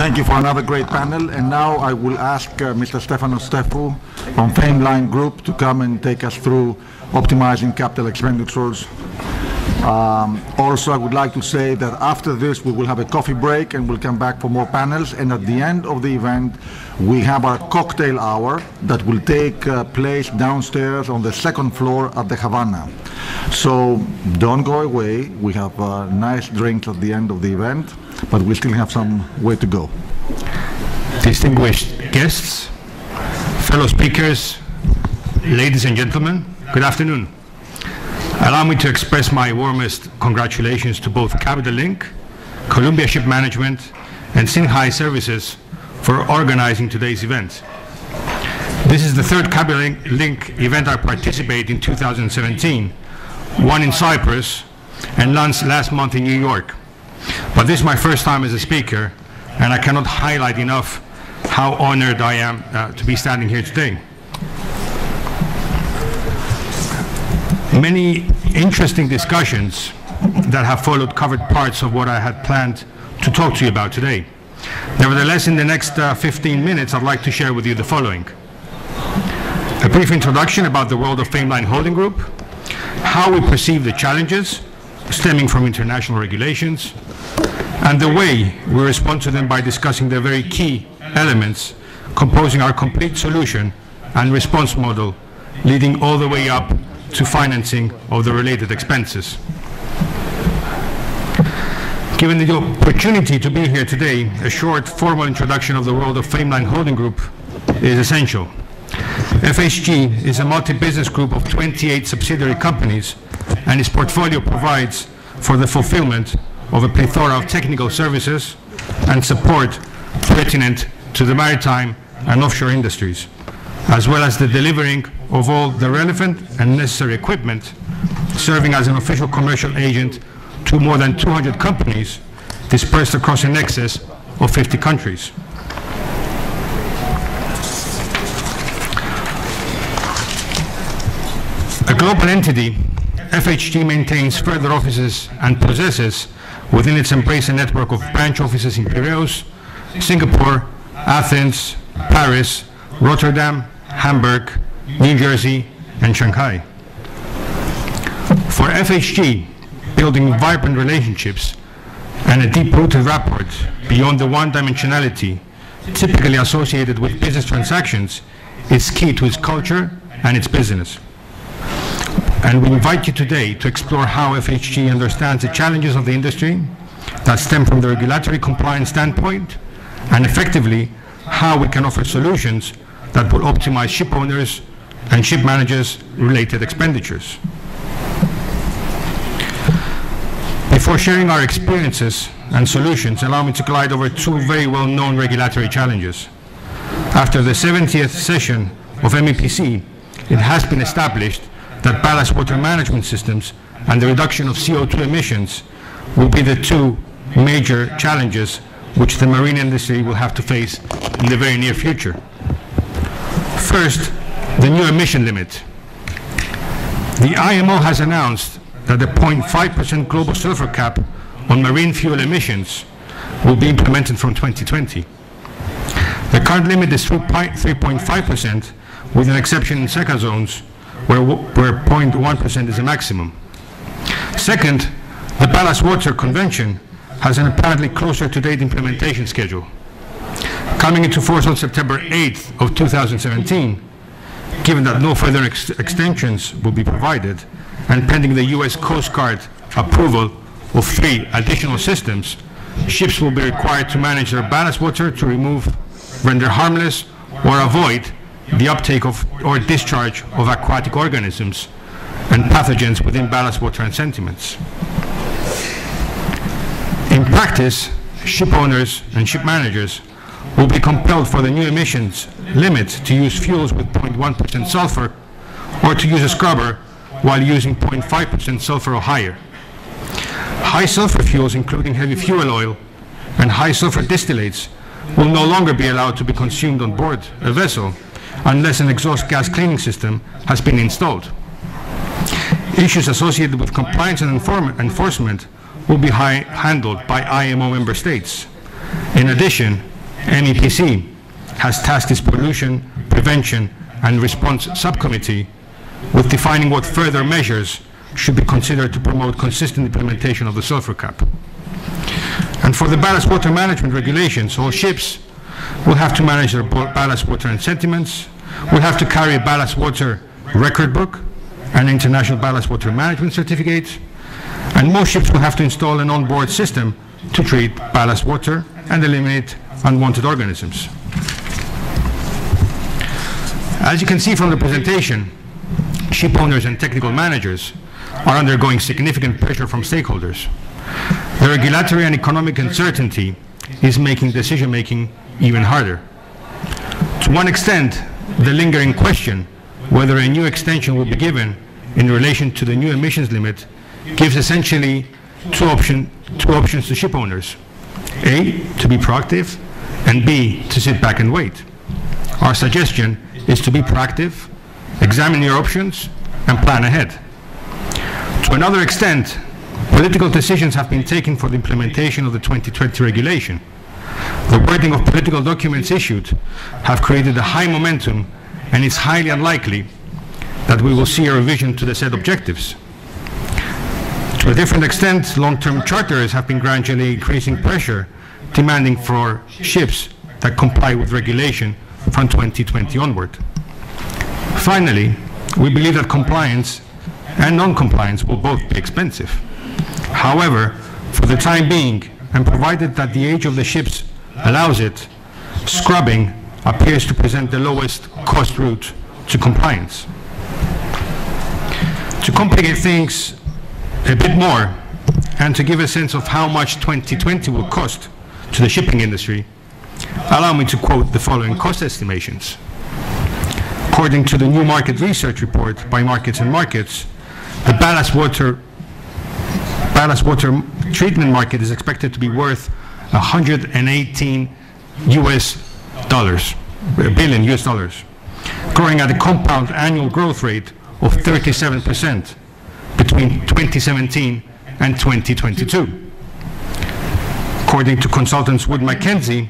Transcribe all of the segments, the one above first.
Thank you for another great panel. And now I will ask Mr. Stephanos Stephou from Fameline Group to come and take us through optimizing capital expenditures. Also, I would like to say that after this, we will have a coffee break and we'll come back for more panels. And at the end of the event, we have our cocktail hour that will take place downstairs on the second floor at the Havana. So don't go away. We have nice drinks at the end of the event, but we still have some way to go. Distinguished guests, fellow speakers, ladies and gentlemen, good afternoon. Allow me to express my warmest congratulations to both Capital Link, Columbia Ship Management, and Singhai Services for organizing today's event. This is the third Capital Link event I participate in 2017, one in Cyprus and last month in New York. But this is my first time as a speaker, and I cannot highlight enough how honored I am to be standing here today. Many interesting discussions that have followed covered parts of what I had planned to talk to you about today. Nevertheless, in the next 15 minutes, I'd like to share with you the following. A brief introduction about the world of Fameline Holding Group, how we perceive the challenges stemming from international regulations, and the way we respond to them by discussing the very key elements composing our complete solution and response model, leading all the way up to financing of the related expenses. Given the opportunity to be here today, a short formal introduction of the world of Fameline Holding Group is essential. FHG is a multi-business group of 28 subsidiary companies, and its portfolio provides for the fulfillment of a plethora of technical services and support pertinent to the maritime and offshore industries, as well as the delivering of all the relevant and necessary equipment, serving as an official commercial agent to more than 200 companies dispersed across in excess of 50 countries. A global entity, FHG maintains further offices and possesses within its embrace a network of branch offices in Piraeus, Singapore, Athens, Paris, Rotterdam, Hamburg, New Jersey, and Shanghai. For FHG, building vibrant relationships and a deep-rooted rapport beyond the one-dimensionality typically associated with business transactions is key to its culture and its business. And we invite you today to explore how FHG understands the challenges of the industry that stem from the regulatory compliance standpoint, and effectively how we can offer solutions that will optimize ship owners and ship managers' related expenditures. Before sharing our experiences and solutions, allow me to glide over two very well-known regulatory challenges. After the 70th session of MEPC, it has been established that ballast water management systems and the reduction of CO2 emissions will be the two major challenges which the marine industry will have to face in the very near future. First, the new emission limit. The IMO has announced that the 0.5% global sulfur cap on marine fuel emissions will be implemented from 2020. The current limit is 3.5%, with an exception in SECA zones where 0.1% is a maximum. Second, the Ballast Water Convention has an apparently closer to date implementation schedule. Coming into force on September 8th of 2017, given that no further extensions will be provided, and pending the US Coast Guard approval of 3 additional systems, ships will be required to manage their ballast water to remove, render harmless, or avoid the uptake of or discharge of aquatic organisms and pathogens within ballast water and sediments. In practice, ship owners and ship managers will be compelled for the new emissions limit to use fuels with 0.1% sulfur, or to use a scrubber while using 0.5% sulfur or higher. High sulfur fuels, including heavy fuel oil and high sulfur distillates, will no longer be allowed to be consumed on board a vessel unless an exhaust gas cleaning system has been installed. Issues associated with compliance and enforcement will be handled by IMO member states. In addition, MEPC has tasked its pollution prevention and response subcommittee with defining what further measures should be considered to promote consistent implementation of the sulfur cap. And for the ballast water management regulations, all ships will have to manage their ballast water and sediments, will have to carry a ballast water record book, an international ballast water management certificate, and most ships will have to install an onboard system to treat ballast water and eliminate unwanted organisms. As you can see from the presentation, ship owners and technical managers are undergoing significant pressure from stakeholders. The regulatory and economic uncertainty is making decision-making even harder. To one extent, the lingering question whether a new extension will be given in relation to the new emissions limit gives essentially two options to ship owners. A, to be proactive, and B, to sit back and wait. Our suggestion is to be proactive, examine your options, and plan ahead. To another extent, political decisions have been taken for the implementation of the 2020 regulation. The wording of political documents issued have created a high momentum, and it's highly unlikely that we will see a revision to the set objectives. To a different extent, long-term charterers have been gradually increasing pressure, demanding for ships that comply with regulation from 2020 onward. Finally, we believe that compliance and non-compliance will both be expensive. However, for the time being, and provided that the age of the ships allows it, scrubbing appears to present the lowest cost route to compliance. To complicate things a bit more, and to give a sense of how much 2020 will cost to the shipping industry, allow me to quote the following cost estimations. According to the new market research report by Markets and Markets, the ballast water treatment market is expected to be worth $118 billion US dollars, growing at a compound annual growth rate of 37% between 2017 and 2022. According to consultants Wood Mackenzie,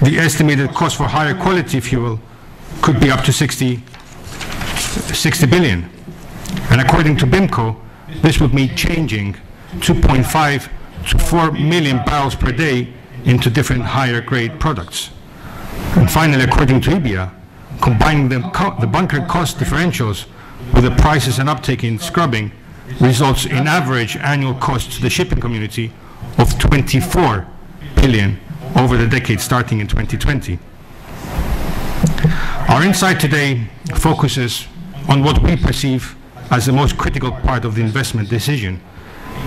the estimated cost for higher quality fuel could be up to 60 billion. And according to BIMCO, this would mean changing 2.5 to 4 million barrels per day into different higher grade products. And finally, according to IBIA, combining the bunker cost differentials with the prices and uptake in scrubbing results in average annual costs to the shipping community of 24 billion over the decade starting in 2020. Our insight today focuses on what we perceive as the most critical part of the investment decision,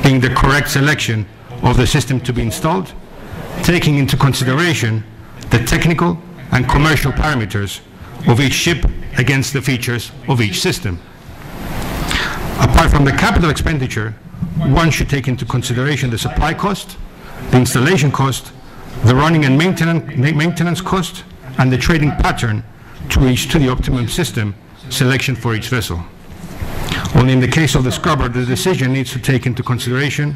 being the correct selection of the system to be installed, taking into consideration the technical and commercial parameters of each ship against the features of each system. Apart from the capital expenditure, one should take into consideration the supply cost, the installation cost, the running and maintenance cost, and the trading pattern to reach to the optimum system selection for each vessel. Only in the case of the scrubber, the decision needs to take into consideration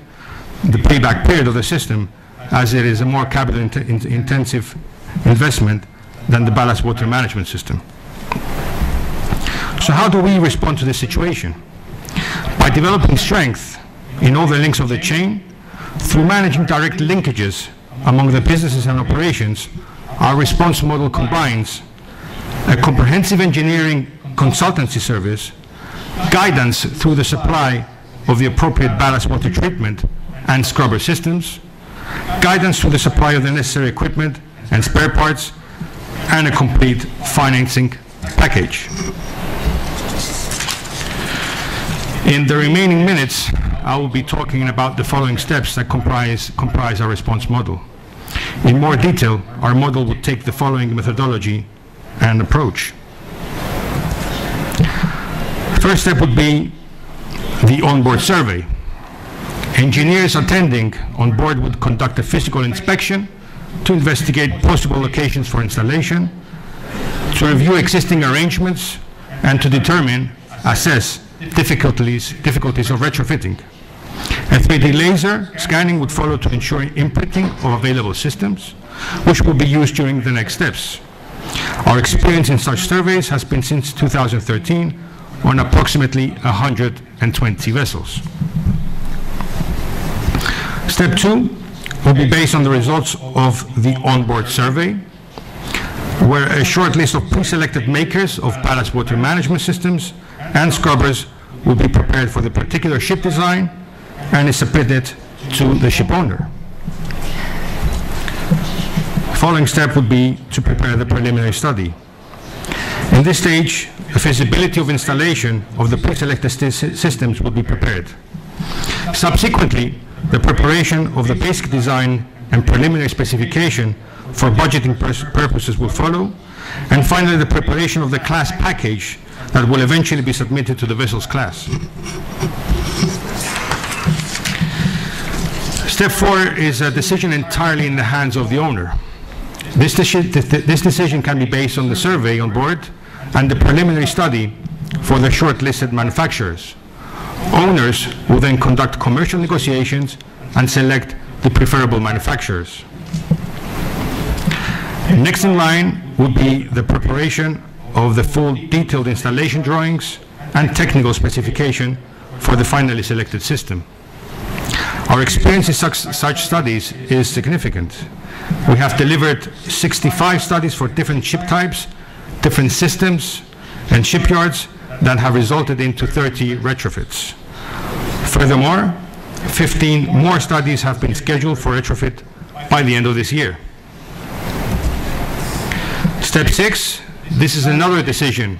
the payback period of the system, as it is a more capital intensive investment than the ballast water management system. So how do we respond to this situation? By developing strength in all the links of the chain, through managing direct linkages among the businesses and operations, our response model combines a comprehensive engineering consultancy service, guidance through the supply of the appropriate ballast water treatment and scrubber systems, guidance through the supply of the necessary equipment and spare parts, and a complete financing package. In the remaining minutes, I will be talking about the following steps that comprise our response model. In more detail, our model will take the following methodology and approach. First step would be the onboard survey. Engineers attending on board would conduct a physical inspection to investigate possible locations for installation, to review existing arrangements, and to determine, assess difficulties of retrofitting. A 3D laser scanning would follow to ensure imprinting of available systems, which will be used during the next steps. Our experience in such surveys has been since 2013 on approximately 120 vessels. Step 2 will be based on the results of the onboard survey, where a short list of pre-selected makers of ballast water management systems and scrubbers will be prepared for the particular ship design and is submitted to the ship owner. The following step would be to prepare the preliminary study. In this stage, the feasibility of installation of the pre-selected systems will be prepared. Subsequently, the preparation of the basic design and preliminary specification for budgeting purposes will follow, and finally the preparation of the class package that will eventually be submitted to the vessel's class. Step 4 is a decision entirely in the hands of the owner. This decision can be based on the survey on board and the preliminary study for the shortlisted manufacturers. Owners will then conduct commercial negotiations and select the preferable manufacturers. Next in line would be the preparation of the full detailed installation drawings and technical specification for the finally selected system. Our experience in such studies is significant. We have delivered 65 studies for different ship types, different systems, and shipyards that have resulted into 30 retrofits. Furthermore, 15 more studies have been scheduled for retrofit by the end of this year. Step 6, this is another decision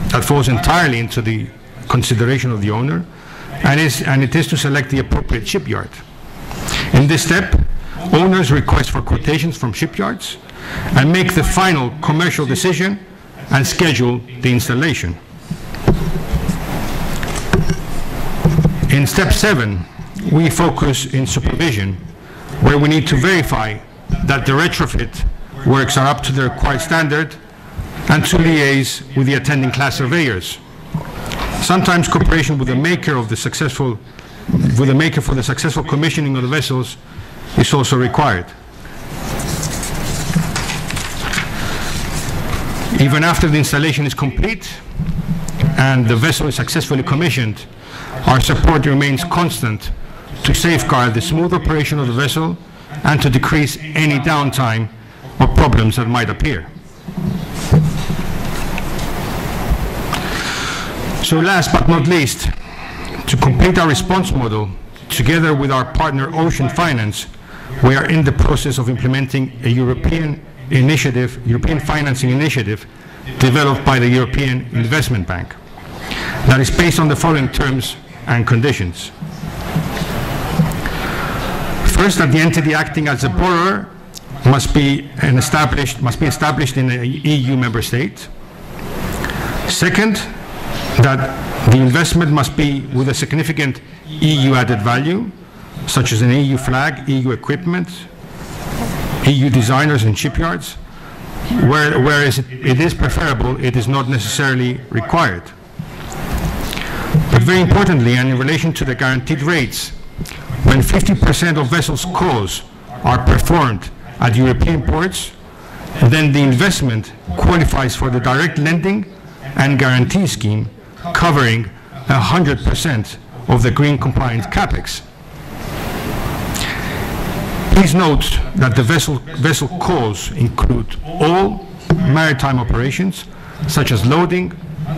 that falls entirely into the consideration of the owner, and it is to select the appropriate shipyard. In this step, owners request for quotations from shipyards and make the final commercial decision and schedule the installation. In step 7, we focus in supervision, where we need to verify that the retrofit works are up to the required standard and to liaise with the attending class surveyors. Sometimes cooperation with the maker for the successful commissioning of the vessels is also required. Even after the installation is complete and the vessel is successfully commissioned, our support remains constant to safeguard the smooth operation of the vessel and to decrease any downtime or problems that might appear. So last but not least, to complete our response model, together with our partner Ocean Finance, we are in the process of implementing a European financing initiative developed by the European Investment Bank that is based on the following terms and conditions. First, that the entity acting as a borrower must be established in an EU member state. Second, that the investment must be with a significant EU added value, such as an EU flag, EU equipment, EU designers and shipyards, whereas it is preferable, it is not necessarily required. But very importantly, and in relation to the guaranteed rates, when 50% of vessels' calls are performed at European ports, then the investment qualifies for the direct lending and guarantee scheme, covering 100% of the green compliance capex. Please note that the vessel calls include all maritime operations, such as loading,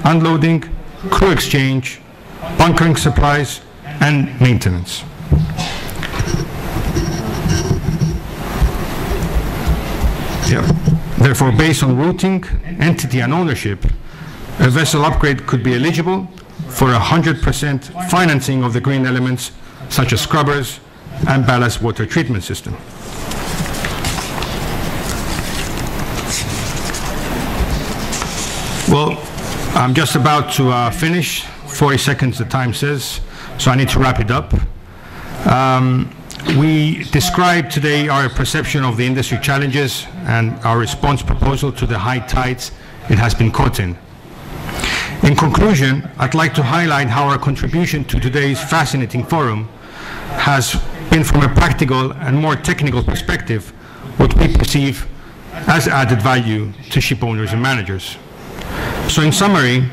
unloading, crew exchange, bunkering supplies, and maintenance. Therefore, based on routing, entity, and ownership, a vessel upgrade could be eligible for 100% financing of the green elements, such as scrubbers and ballast water treatment system. Well, I'm just about to finish. 40 seconds, the time says, so I need to wrap it up. We described today our perception of the industry challenges and our response proposal to the high tides it has been caught in. In conclusion, I'd like to highlight how our contribution to today's fascinating forum has been, from a practical and more technical perspective, what we perceive as added value to ship owners and managers. So in summary,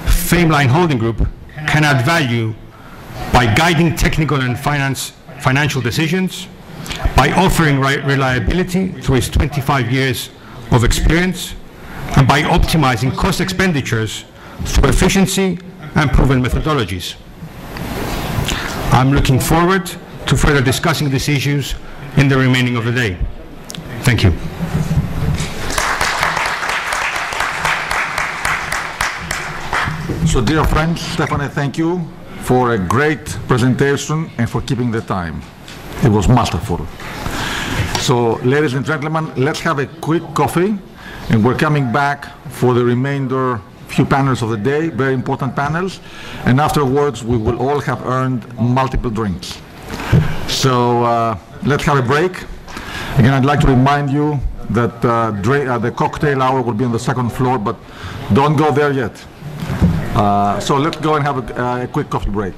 Fameline Holding Group can add value by guiding technical and financial decisions, by offering reliability through its 25 years of experience, and by optimizing cost expenditures through efficiency and proven methodologies. I'm looking forward to further discussing these issues in the remaining of the day. Thank you. So, dear friends, Stephanie, thank you for a great presentation and for keeping the time. It was masterful. So, ladies and gentlemen, let's have a quick coffee, and we're coming back for the remainder few panels of the day, very important panels, and afterwards we will all have earned multiple drinks. So let's have a break. Again, I'd like to remind you that the cocktail hour will be on the second floor, but don't go there yet. So let's go and have a quick coffee break.